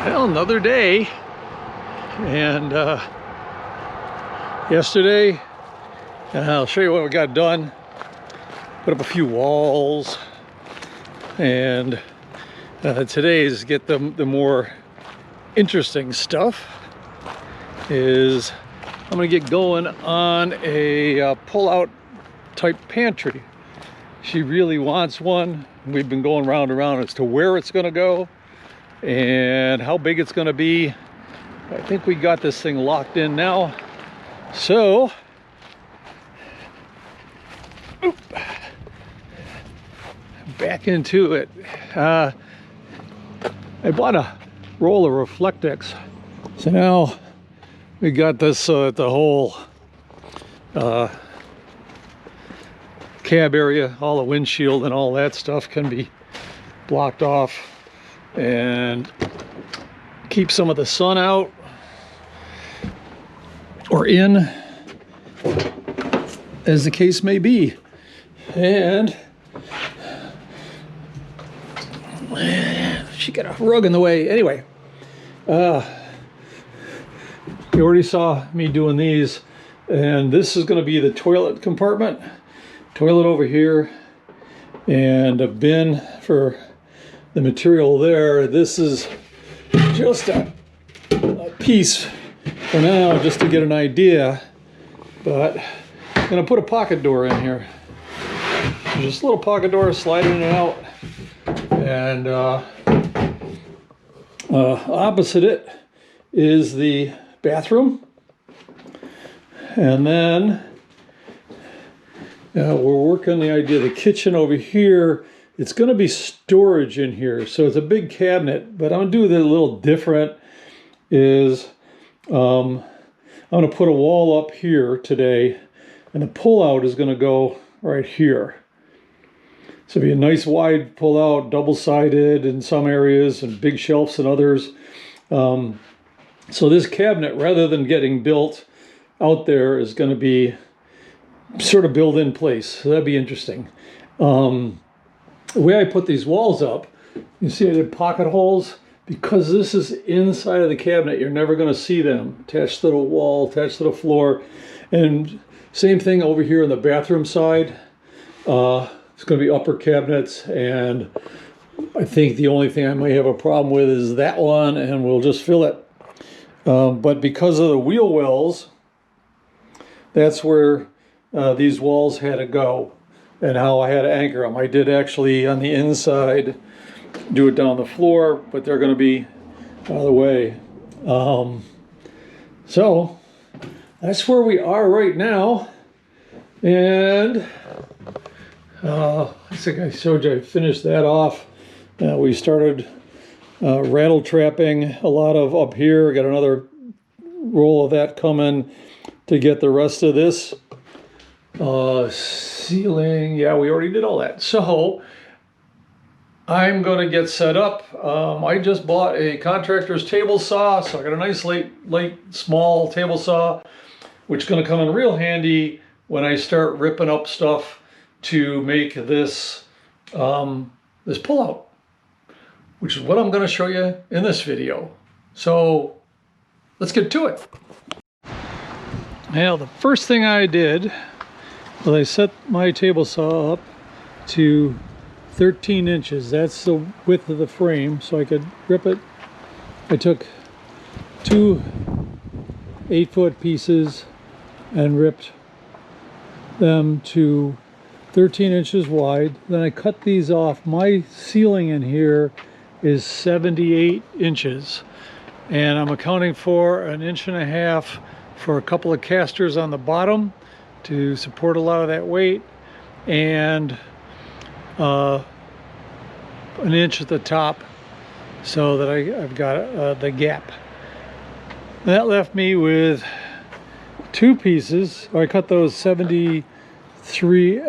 Well, another day, and yesterday, I'll show you what we got done. Put up a few walls, and today's get the more interesting stuff. Is I'm gonna get going on a pull-out type pantry. She really wants one. We've been going round and round as to where it's gonna go and how big it's gonna be. I think we got this thing locked in now. So, back into it. I bought a roll of Reflectex. So now we got this so that the whole cab area, all the windshield and all that stuff can be blocked off and keep some of the sun out or in, as the case may be. And she got a rug in the way. Anyway, you already saw me doing these, and this is going to be the toilet compartment. Toilet over here, and a bin for the material there. This is just a piece for now, just to get an idea, but I'm going to put a pocket door in here. Just a little pocket door, slide in and out, and opposite it is the bathroom, and then we're working the idea of the kitchen over here. It's going to be storage in here, so it's a big cabinet, but I'm going to do it a little different. Is I'm going to put a wall up here today, and the pull-out is going to go right here. So it'll be a nice wide pull-out, double-sided in some areas and big shelves in others. So this cabinet, rather than getting built out there, is going to be sort of built in place. So that'd be interesting. The way I put these walls up, you see I did pocket holes. Because this is inside of the cabinet, you're never going to see them attached to the wall, attached to the floor. And same thing over here on the bathroom side. It's going to be upper cabinets, and I think the only thing I may have a problem with is that one, and we'll just fill it. But because of the wheel wells, that's where these walls had to go and how I had to anchor them. I did actually on the inside do it down the floor, but they're going to be out of the way. So that's where we are right now. And I think I showed you I finished that off. We started rattle trapping a lot of up here. Got another roll of that coming to get the rest of this ceiling. Yeah, we already did all that. So I'm going to get set up. I just bought a contractor's table saw, so I got a nice light small table saw, which is going to come in real handy when I start ripping up stuff to make this this pull-out, which is what I'm going to show you in this video. So let's get to it. Now, the first thing I did was I set my table saw up to 13 inches. That's the width of the frame, so I could rip it. I took two 8-foot pieces and ripped them to 13 inches wide. Then I cut these off. My ceiling in here is 78 inches, and I'm accounting for 1.5 inches for a couple of casters on the bottom to support a lot of that weight, and 1 inch at the top so that I've got the gap. That left me with two pieces. I cut those 73.5,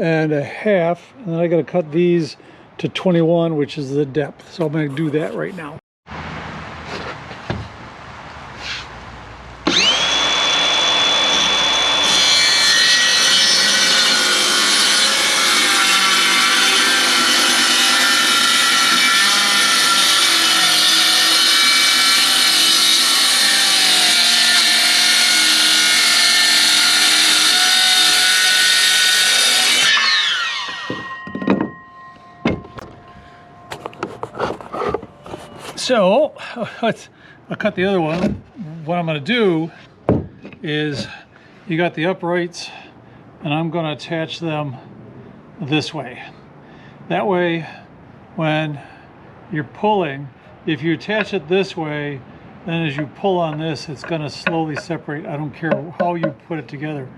and then I got to cut these to 21, which is the depth. So I'm going to do that right now. So I'll cut the other one. What I'm going to do is, you got the uprights, and I'm going to attach them this way. That way, when you're pulling, if you attach it this way, then as you pull on this, it's going to slowly separate. I don't care how you put it together.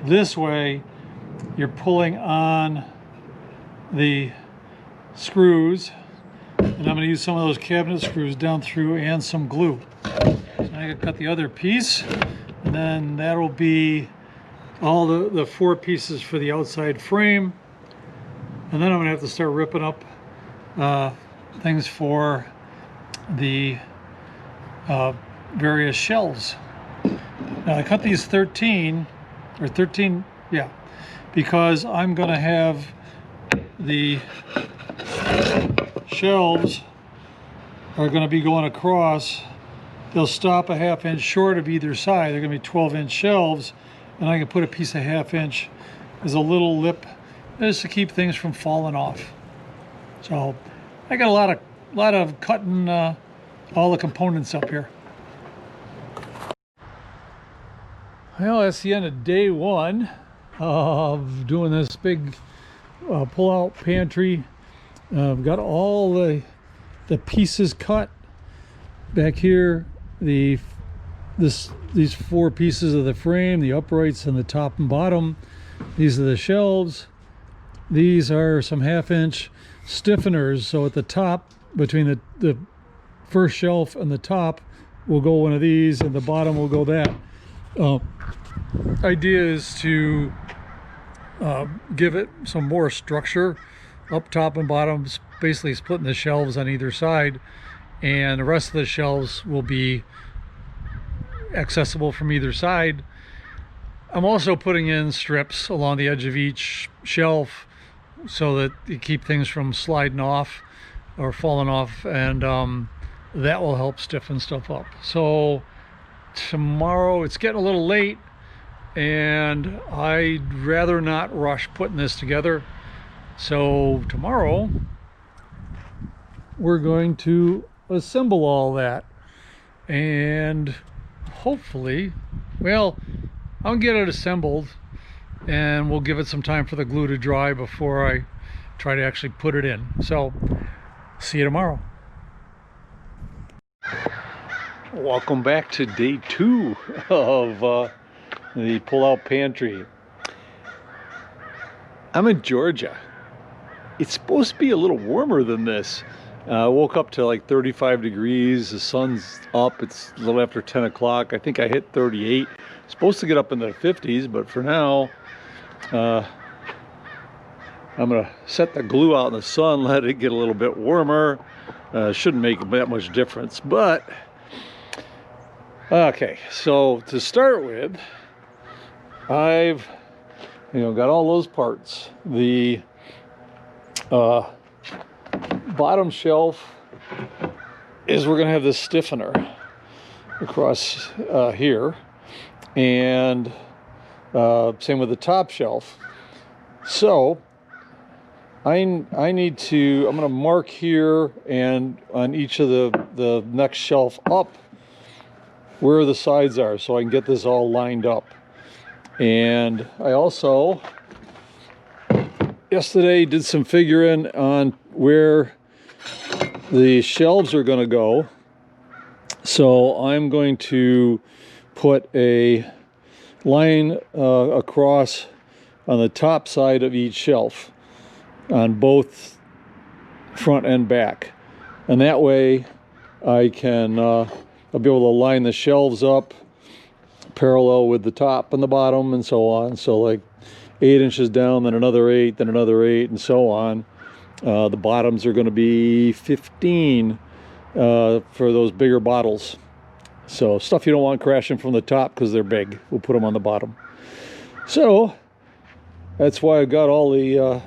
This way, you're pulling on the screws, and I'm going to use some of those cabinet screws down through and some glue. So I'm going to cut the other piece, and then that'll be all the 4 pieces for the outside frame. And then I'm going to have to start ripping up things for the various shelves. Now I cut these 13, yeah, because I'm going to have the shelves are going to be going across. They'll stop a 1/2 inch short of either side. They're going to be 12-inch shelves, and I can put a piece of 1/2 inch as a little lip just to keep things from falling off. So I got a lot of cutting all the components up here. Well, that's the end of day 1 of doing this big pull-out pantry. I've got all the pieces cut back here. These 4 pieces of the frame, the uprights and the top and bottom. These are the shelves. These are some 1/2 inch stiffeners. So at the top, between the first shelf and the top, will go one of these, and the bottom will go that. Idea is to give it some more structure up top and bottom, basically splitting the shelves on either side, and the rest of the shelves will be accessible from either side. I'm also putting in strips along the edge of each shelf so that you keep things from sliding off or falling off, and that will help stiffen stuff up. So tomorrow, it's getting a little late, and I'd rather not rush putting this together. So tomorrow we're going to assemble all that, and hopefully, well, I'll get it assembled, and we'll give it some time for the glue to dry before I try to actually put it in. So see you tomorrow. Welcome back to day 2 of the pull-out pantry. I'm in Georgia. It's supposed to be a little warmer than this. I woke up to like 35 degrees. The sun's up. It's a little after 10 o'clock. I think I hit 38. Supposed to get up into the 50s, but for now, I'm gonna set the glue out in the sun, let it get a little bit warmer. Shouldn't make that much difference, but okay. So to start with, I've got all those parts. The bottom shelf is, we're gonna have this stiffener across here, and same with the top shelf. So I'm gonna mark here and on each of the next shelf up where the sides are, so I can get this all lined up. And I also yesterday did some figuring on where the shelves are going to go. So I'm going to put a line across on the top side of each shelf on both front and back, and that way I can I'll be able to line the shelves up parallel with the top and the bottom and so on. So like 8 inches down, then another 8, then another 8, and so on. The bottoms are going to be 15 for those bigger bottles. So stuff you don't want crashing from the top because they're big, we'll put them on the bottom. So that's why I got all the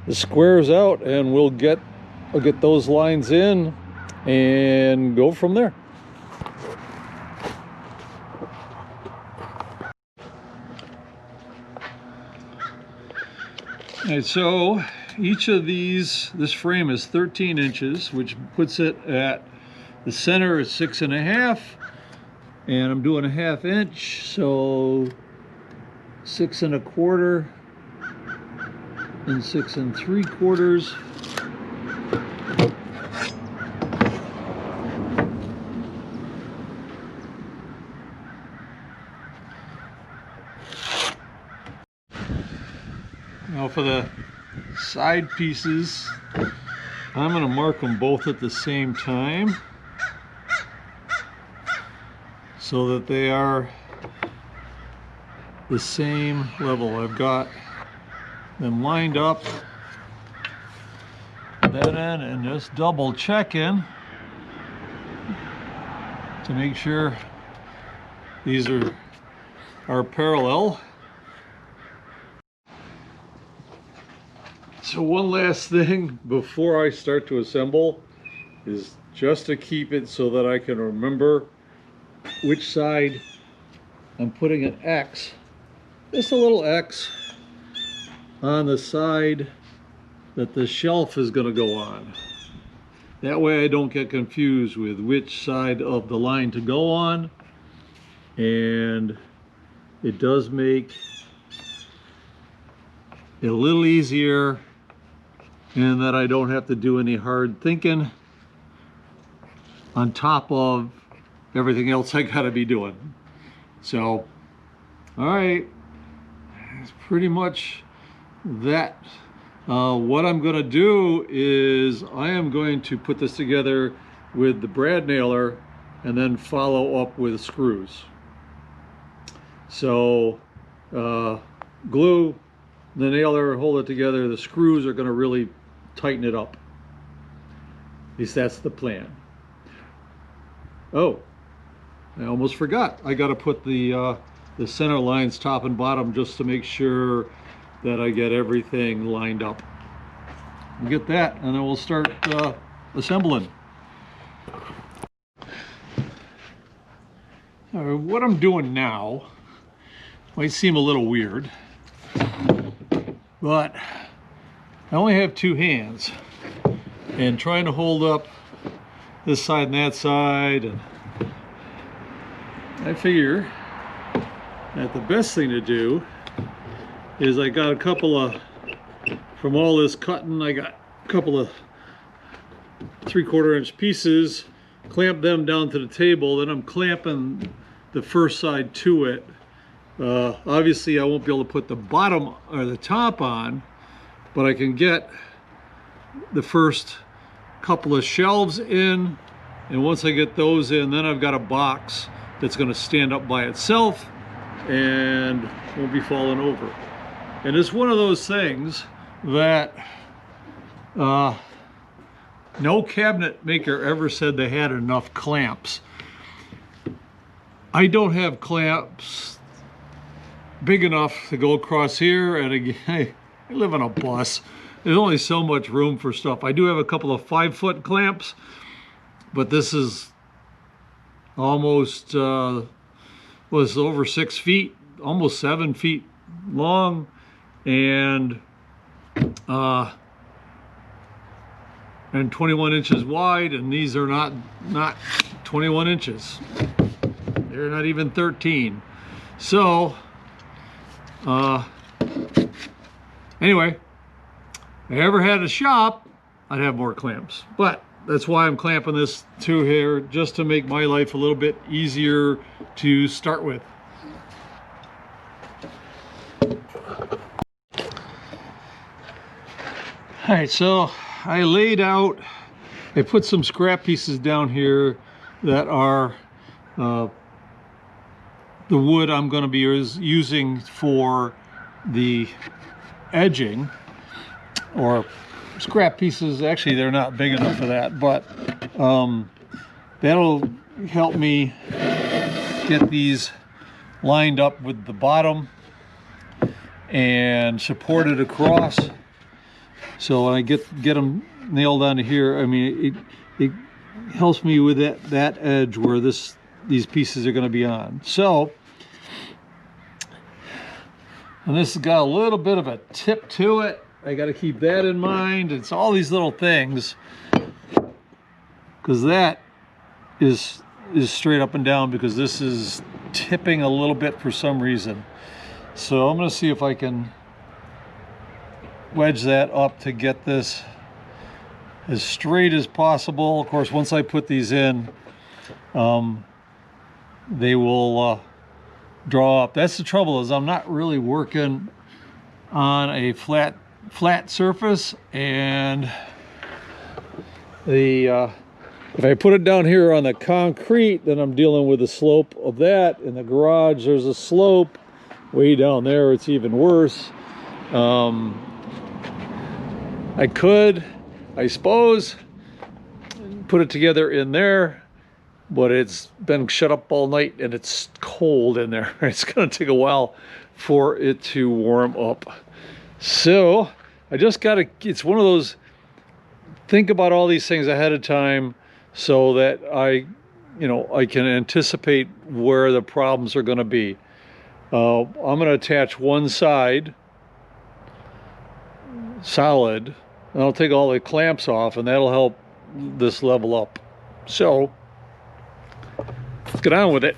squares out, and I'll get those lines in and go from there. Alright, so each of these, this frame is 13 inches, which puts it at The center is 6.5, and I'm doing a 1/2 inch, so 6 1/4 and 6 3/4. Now for the side pieces, I'm going to mark them both at the same time so that they are the same level. I've got them lined up that end and just double checking to make sure these are parallel. So one last thing before I start to assemble is just to keep it so that I can remember which side I'm putting an X, just a little X, on the side that the shelf is going to go on. That way I don't get confused with which side of the line to go on, and it does make it a little easier in that I don't have to do any hard thinking on top of everything else I gotta be doing. So, all right, it's pretty much that. What I'm gonna do is I am going to put this together with the brad nailer and then follow up with screws. So, glue the nailer, hold it together. The screws are gonna really tighten it up. At least that's the plan. Oh, I almost forgot. I got to put the center lines top and bottom just to make sure that I get everything lined up. We'll get that, and then we'll start assembling. What I'm doing now might seem a little weird, but I only have 2 hands, and trying to hold up this side and that side, and I figure that the best thing to do is I got a couple of, from all this cutting, I got a couple of 3/4 inch pieces, clamp them down to the table, then I'm clamping the first side to it. Obviously I won't be able to put the bottom or the top on, but I can get the first couple of shelves in, and once I get those in, then I've got a box that's going to stand up by itself and won't be falling over. And it's one of those things that no cabinet maker ever said they had enough clamps. I don't have clamps big enough to go across here, and again, I live on a bus. There's only so much room for stuff. I do have a couple of 5-foot clamps, but this is almost was over 6 feet, almost 7 feet long, and 21 inches wide, and these are not 21 inches. They're not even 13. So anyway, if I ever had a shop, I'd have more clamps, but that's why I'm clamping this to here, just to make my life a little bit easier to start with. All right, so I laid out, I put some scrap pieces down here that are the wood I'm going to be using for the edging, or scrap pieces. Actually, they're not big enough for that, but that'll help me get these lined up with the bottom and supported across. So when I get them nailed onto here, I mean, it helps me with that edge where these pieces are going to be on. So, and this has got a little bit of a tip to it. I got to keep that in mind. It's all these little things, because that is straight up and down because this is tipping a little bit for some reason. So I'm going to see if I can wedge that up to get this as straight as possible. Of course, once I put these in, they will draw up. That's the trouble, is I'm not really working on a flat surface, and the if I put it down here on the concrete, then I'm dealing with the slope of that. In the garage, there's a slope. Way down there, it's even worse. I could, I suppose, put it together in there, but it's been shut up all night and it's cold in there. It's going to take a while for it to warm up. So I just got to, it's one of those, think about all these things ahead of time so that I can anticipate where the problems are going to be. I'm going to attach one side solid, and I'll take all the clamps off, and that'll help this level up. So let's get on with it.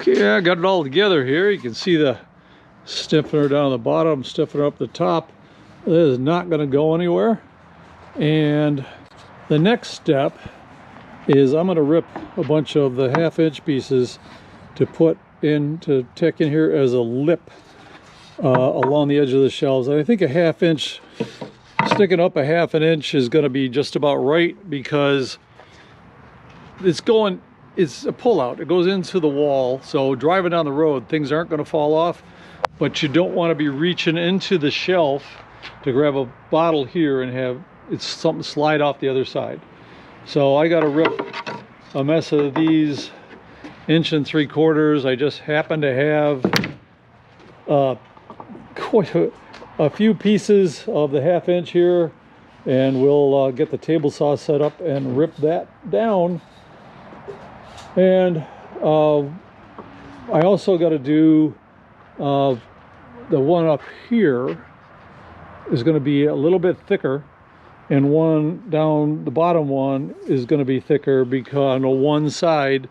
Okay, I got it all together here. You can see the stiffener down the bottom, stiffener up the top. This is not going to go anywhere. And the next step is I'm going to rip a bunch of the 1/2-inch pieces to put in, to tack in here as a lip along the edge of the shelves. And I think a 1/2 inch, sticking up a 1/2 inch is going to be just about right, because it's a pull-out. It goes into the wall, so driving down the road, things aren't going to fall off, but you don't want to be reaching into the shelf to grab a bottle here and have something slide off the other side. So I got to rip a mess of these 1 3/4 inches. I just happen to have quite a few pieces of the 1/2 inch here, and we'll get the table saw set up and rip that down. And I also got to do the one up here is going to be a little bit thicker, and one down the bottom one is going to be thicker because on the one side,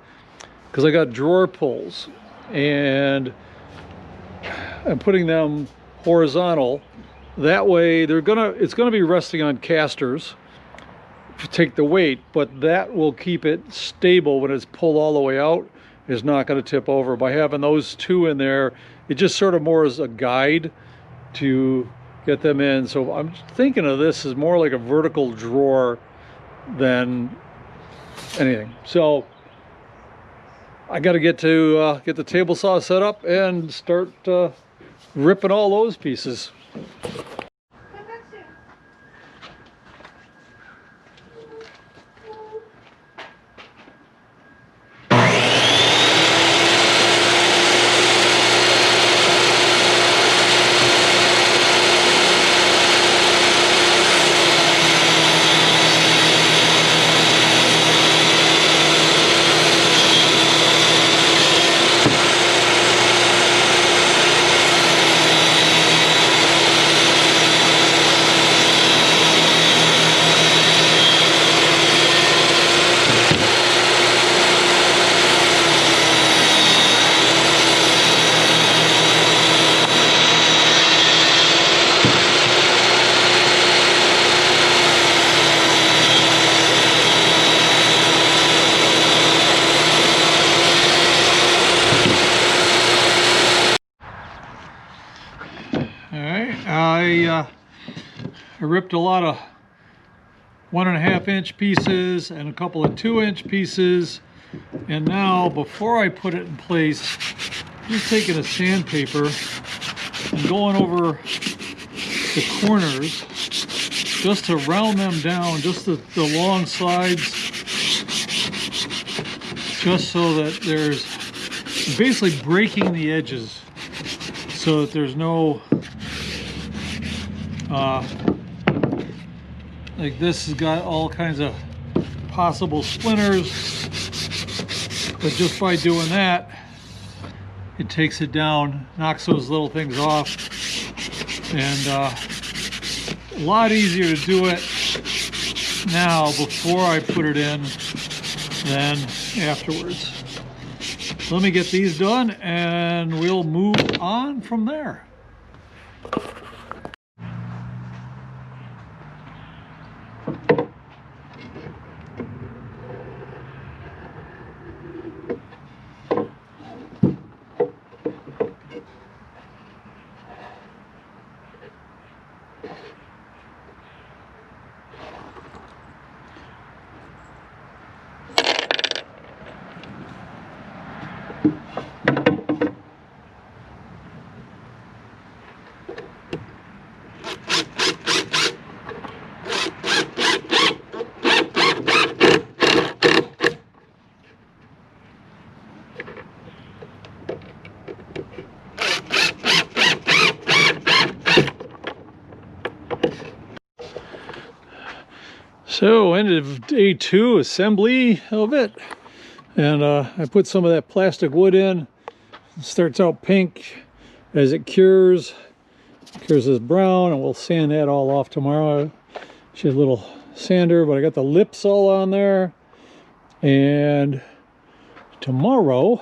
because I got drawer pulls and I'm putting them horizontal. That way it's gonna be resting on casters to take the weight, but that will keep it stable when it's pulled all the way out. It's not going to tip over. By having those two in there, it just sort of more as a guide to get them in. So I'm thinking of this as more like a vertical drawer than anything. So I got to get the table saw set up and start ripping all those pieces. I ripped a lot of 1.5 inch pieces and a couple of 2 inch pieces, and now before I put it in place, just taking a sandpaper and going over the corners just to round them down, just the long sides, just so that there's basically breaking the edges so that there's no like this has got all kinds of possible splinters, but just by doing that it takes it down, knocks those little things off, and a lot easier to do it now before I put it in than afterwards. Let me get these done and we'll move on from there. So end of day 2 assembly of it, and I put some of that plastic wood in. It starts out pink as it cures this brown, and we'll sand that all off tomorrow. She has a little sander, but I got the lips all on there, and tomorrow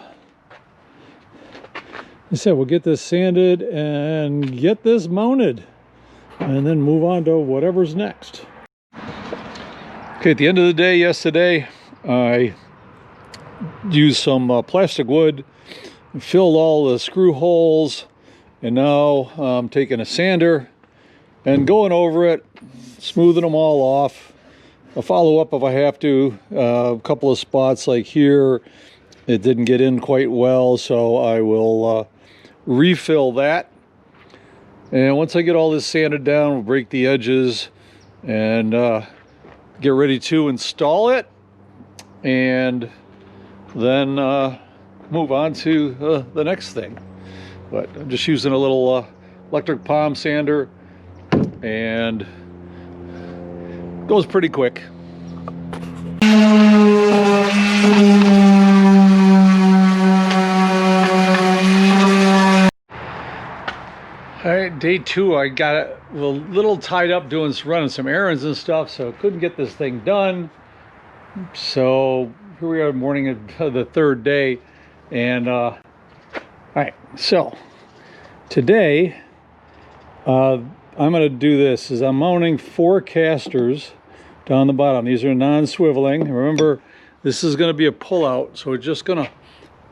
I said we'll get this sanded and get this mounted and then move on to whatever's next. Okay, at the end of the day yesterday, I used some plastic wood, filled all the screw holes, and now I'm taking a sander and going over it, smoothing them all off. I'll follow up if I have to. A couple of spots like here, it didn't get in quite well, so I will refill that. And once I get all this sanded down, we'll break the edges and get ready to install it, and then move on to the next thing. But I'm just using a little electric palm sander, and it goes pretty quick. All right, day 2, I got a little tied up running some errands and stuff, so I couldn't get this thing done. So here we are, morning of the 3rd day, and all right, so today I'm going to do this. I'm mounting 4 casters down the bottom. These are non-swiveling. Remember, this is going to be a pull-out, so we're just going to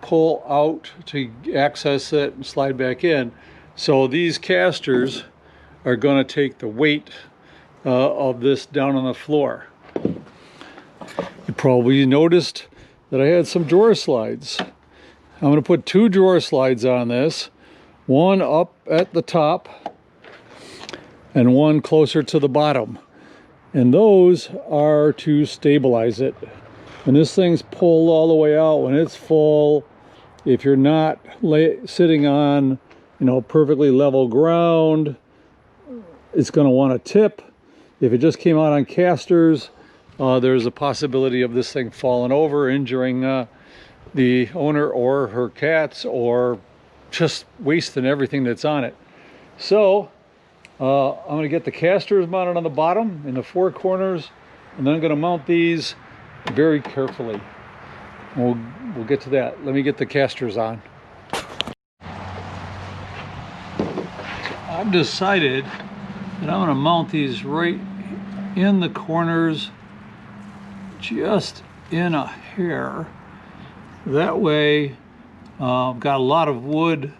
pull out to access it and slide back in. So these casters are going to take the weight of this down on the floor. You probably noticed that I had some drawer slides. I'm going to put 2 drawer slides on this, one up at the top and one closer to the bottom. And those are to stabilize it. When this thing's pulled all the way out, when it's full, if you're not sitting on perfectly level ground, it's going to want to tip. If it just came out on casters, there's a possibility of this thing falling over, injuring the owner or her cats, or just wasting everything that's on it. So I'm going to get the casters mounted on the bottom in the 4 corners, and then I'm going to mount these very carefully. We'll get to that. Let me get the casters on. I've decided that I'm going to mount these right in the corners, just in a hair. That way, I've got a lot of wood.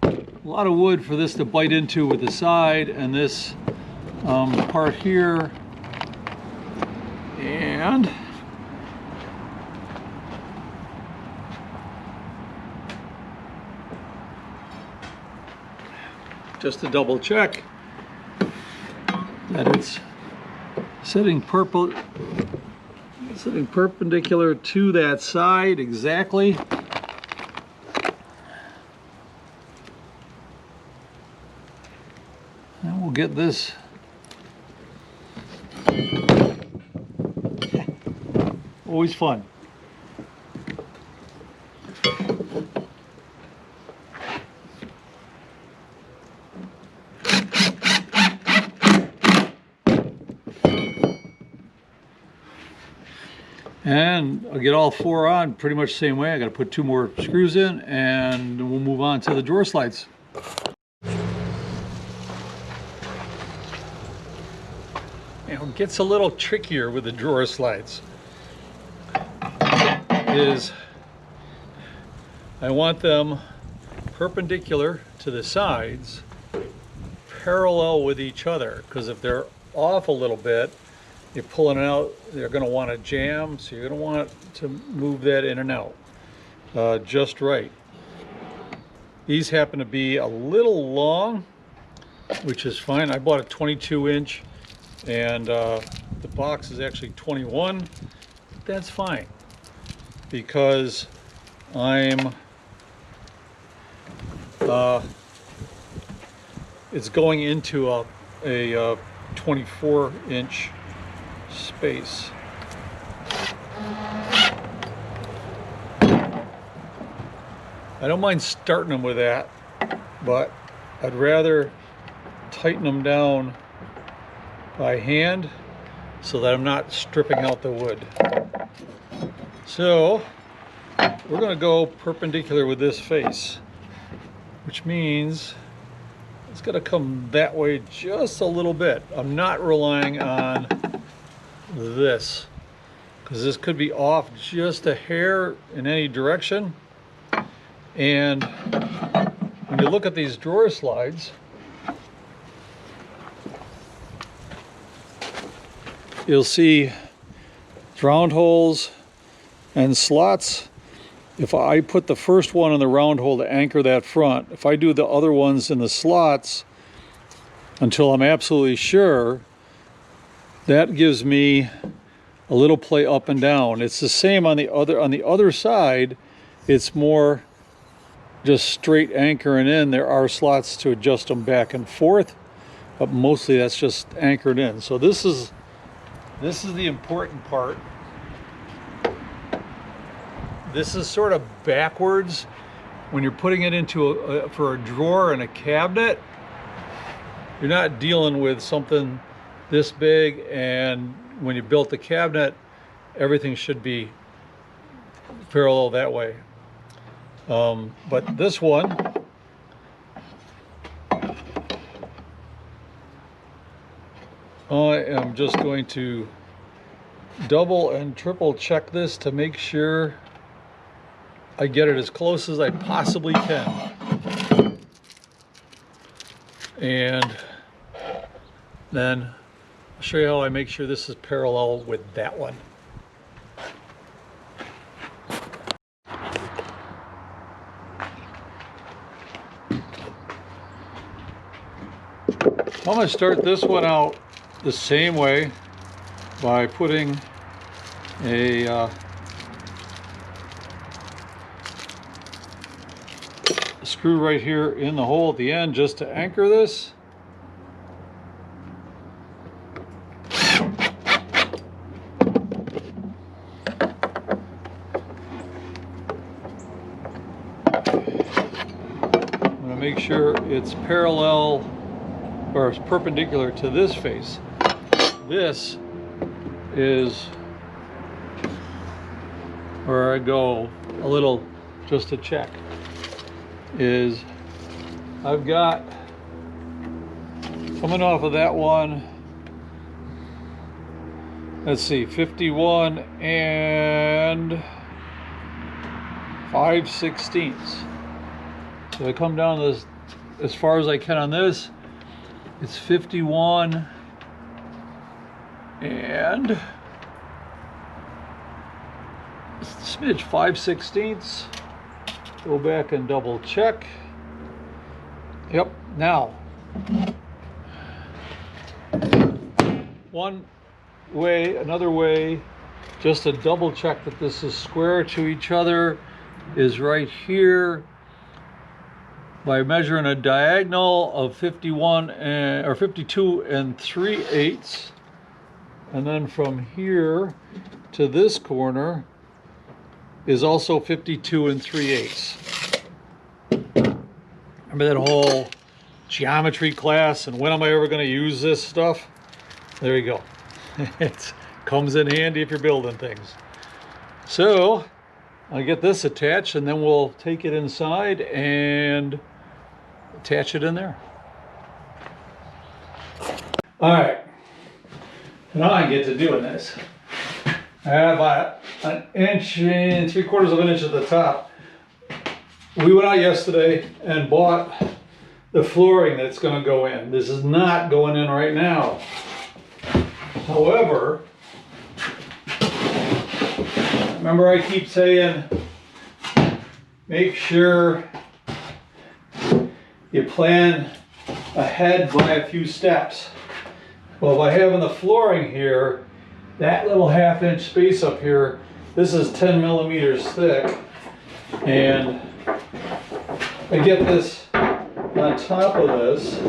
A lot of wood for this to bite into with the side, and this part here. And just to double check that it's sitting perpendicular to that side exactly. And we'll get this always fun. And I'll get all four on pretty much the same way. I got to put 2 more screws in and we'll move on to the drawer slides. You know, it gets a little trickier with the drawer slides. I want them perpendicular to the sides, parallel with each other, because if they're off a little bit, you're pulling it out, they're going to want to jam, so you're going to want to move that in and out just right. These happen to be a little long, which is fine. I bought a 22-inch and the box is actually 21. That's fine because it's going into a 24-inch space. I don't mind starting them with that, but I'd rather tighten them down by hand so that I'm not stripping out the wood. So we're going to go perpendicular with this face, which means it's going to come that way just a little bit. I'm not relying on this because this could be off just a hair in any direction. And when you look at these drawer slides, you'll see round holes and slots. If I put the first one in the round hole to anchor that front, if I do the other ones in the slots until I'm absolutely sure, that gives me a little play up and down. It's the same on the other side. It's more just straight anchoring in. There are slots to adjust them back and forth, but mostly that's just anchored in. So this is the important part. This is sort of backwards when you're putting it into for a drawer in a cabinet. You're not dealing with something this big, and when you built the cabinet, everything should be parallel that way. But this one, I am just going to double and triple check this to make sure I get it as close as I possibly can. And then I'll show you how I make sure this is parallel with that one. I'm going to start this one out the same way by putting a screw right here in the hole at the end just to anchor this. I'm going to make sure it's parallel or it's perpendicular to this face. This is where I go a little just to check. Is I've got coming off of that one, let's see, 51 and 5/16. So I come down this as far as I can on this. It's 51 and a smidge 5/16. Go back and double check. Yep, now One way, another way, just to double check that this is square to each other, is right here by measuring a diagonal of 51 or 52 and 3/8, and then from here to this corner is also 52 and 3/8. Remember that whole geometry class and when am I ever going to use this stuff? There you go. It comes in handy if you're building things. So I'll get this attached and then we'll take it inside and attach it in there. All right, now I get to doing this. I have about 1 3/4 of an inch at the top. We went out yesterday and bought the flooring that's going to go in. This is not going in right now. However, remember I keep saying, make sure you plan ahead by a few steps. Well, by having the flooring here, that little 1/2 inch space up here, this is 10 millimeters thick, and I get this on top of this,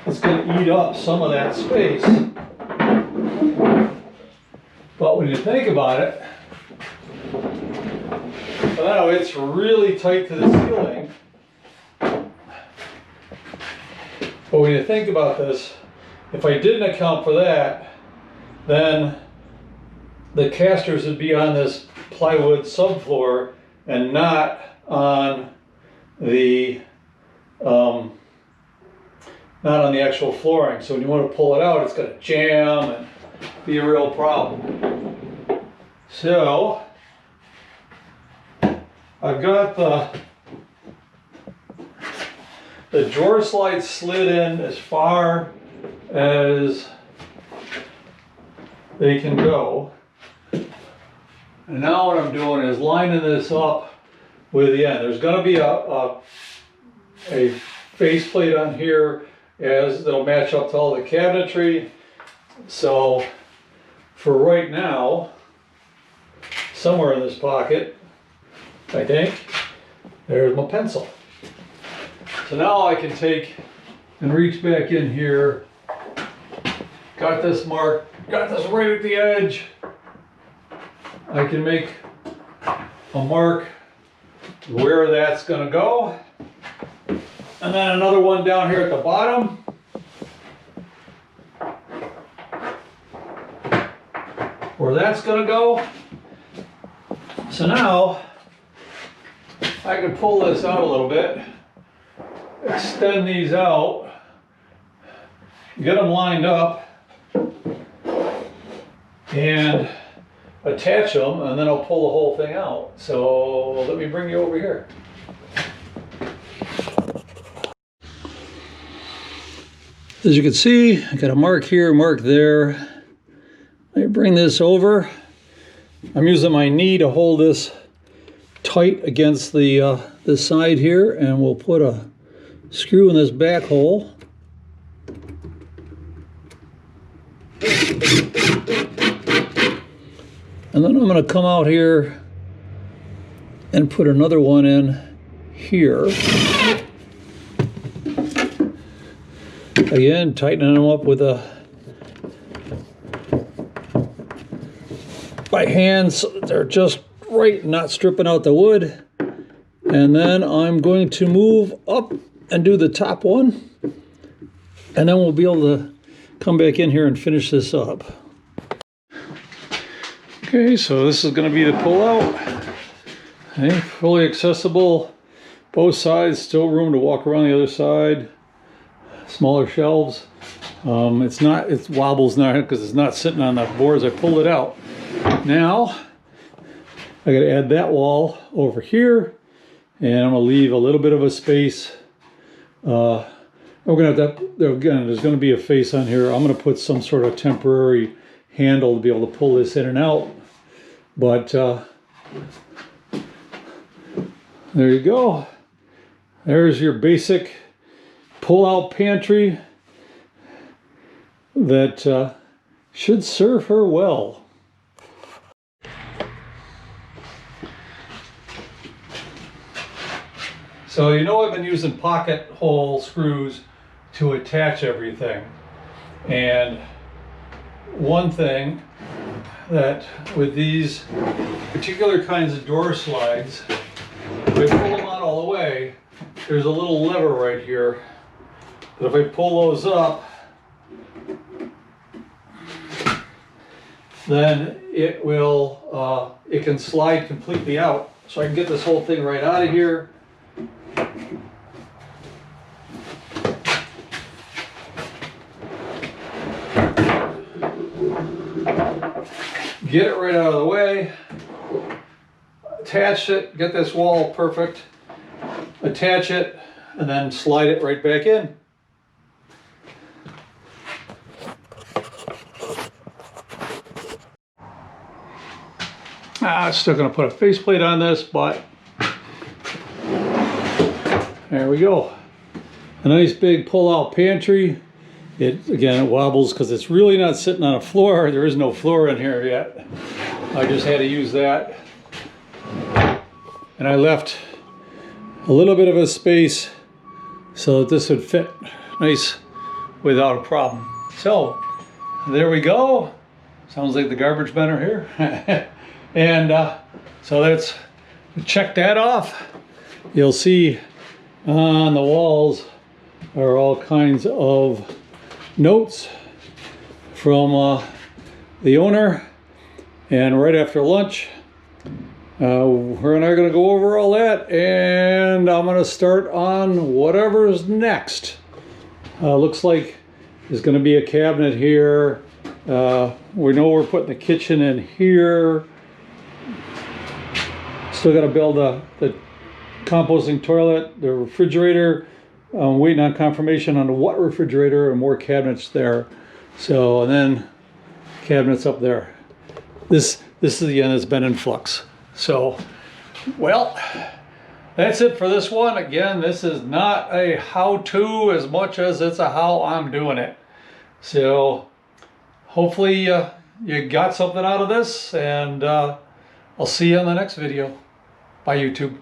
it's going to eat up some of that space. But when you think about it, now it's really tight to the ceiling. But when you think about this, if I didn't account for that, then the casters would be on this plywood subfloor and not on the actual flooring. So when you want to pull it out, it's going to jam and be a real problem. So I've got the drawer slide slid in as far as they can go. And now what I'm doing is lining this up with the end. There's going to be a face plate on here as that'll match up to all the cabinetry. So for right now, somewhere in this pocket, I think, there's my pencil. So now I can take and reach back in here. Got this mark, got this right at the edge. I can make a mark where that's going to go. And then another one down here at the bottom. Where that's going to go. So now I can pull this out a little bit, extend these out, get them lined up, and attach them, and then I'll pull the whole thing out. So let me bring you over here. As you can see, I got a mark here, mark there. Let me bring this over. I'm using my knee to hold this tight against the side here, and we'll put a screw in this back hole. And then I'm going to come out here and put another one in here. Again, tightening them up with by hand so that they're just right, not stripping out the wood. And then I'm going to move up and do the top one. And then we'll be able to come back in here and finish this up. Okay, so this is going to be the pull out. Okay, fully accessible, both sides, still room to walk around the other side. Smaller shelves. It wobbles now because it's not sitting on the boards. I pulled it out. Now I got to add that wall over here, and I'm going to leave a little bit of a space. We're going to have that again. There's going to be a face on here. I'm going to put some sort of temporary handle to be able to pull this in and out. But there you go. there's your basic pull-out pantry that should serve her well. So you know I've been using pocket hole screws to attach everything. And one thing that with these particular kinds of door slides, if I pull them out all the way, there's a little lever right here. But if I pull those up, then it will, it can slide completely out. So I can get this whole thing right out of here. Get it right out of the way, attach it, get this wall perfect, attach it, and then slide it right back in. I'm still going to put a faceplate on this, but there we go. A nice big pull-out pantry. Again, it wobbles because it's really not sitting on a floor. There is no floor in here yet. I just had to use that. And I left a little bit of a space so that this would fit nice without a problem. So, there we go. Sounds like the garbage men are here. And so let's check that off. You'll see on the walls are all kinds of notes from the owner, and right after lunch her and I are going to go over all that, and I'm going to start on whatever's next. Looks like there's going to be a cabinet here. We know we're putting the kitchen in here. Still got to build the composting toilet, the refrigerator. I'm waiting on confirmation on what refrigerator, and more cabinets there. So, and then cabinets up there. This is the end that's been in flux. So, well, that's it for this one. Again, this is not a how-to as much as it's a how I'm doing it. So, hopefully you got something out of this, and I'll see you on the next video. Bye, YouTube.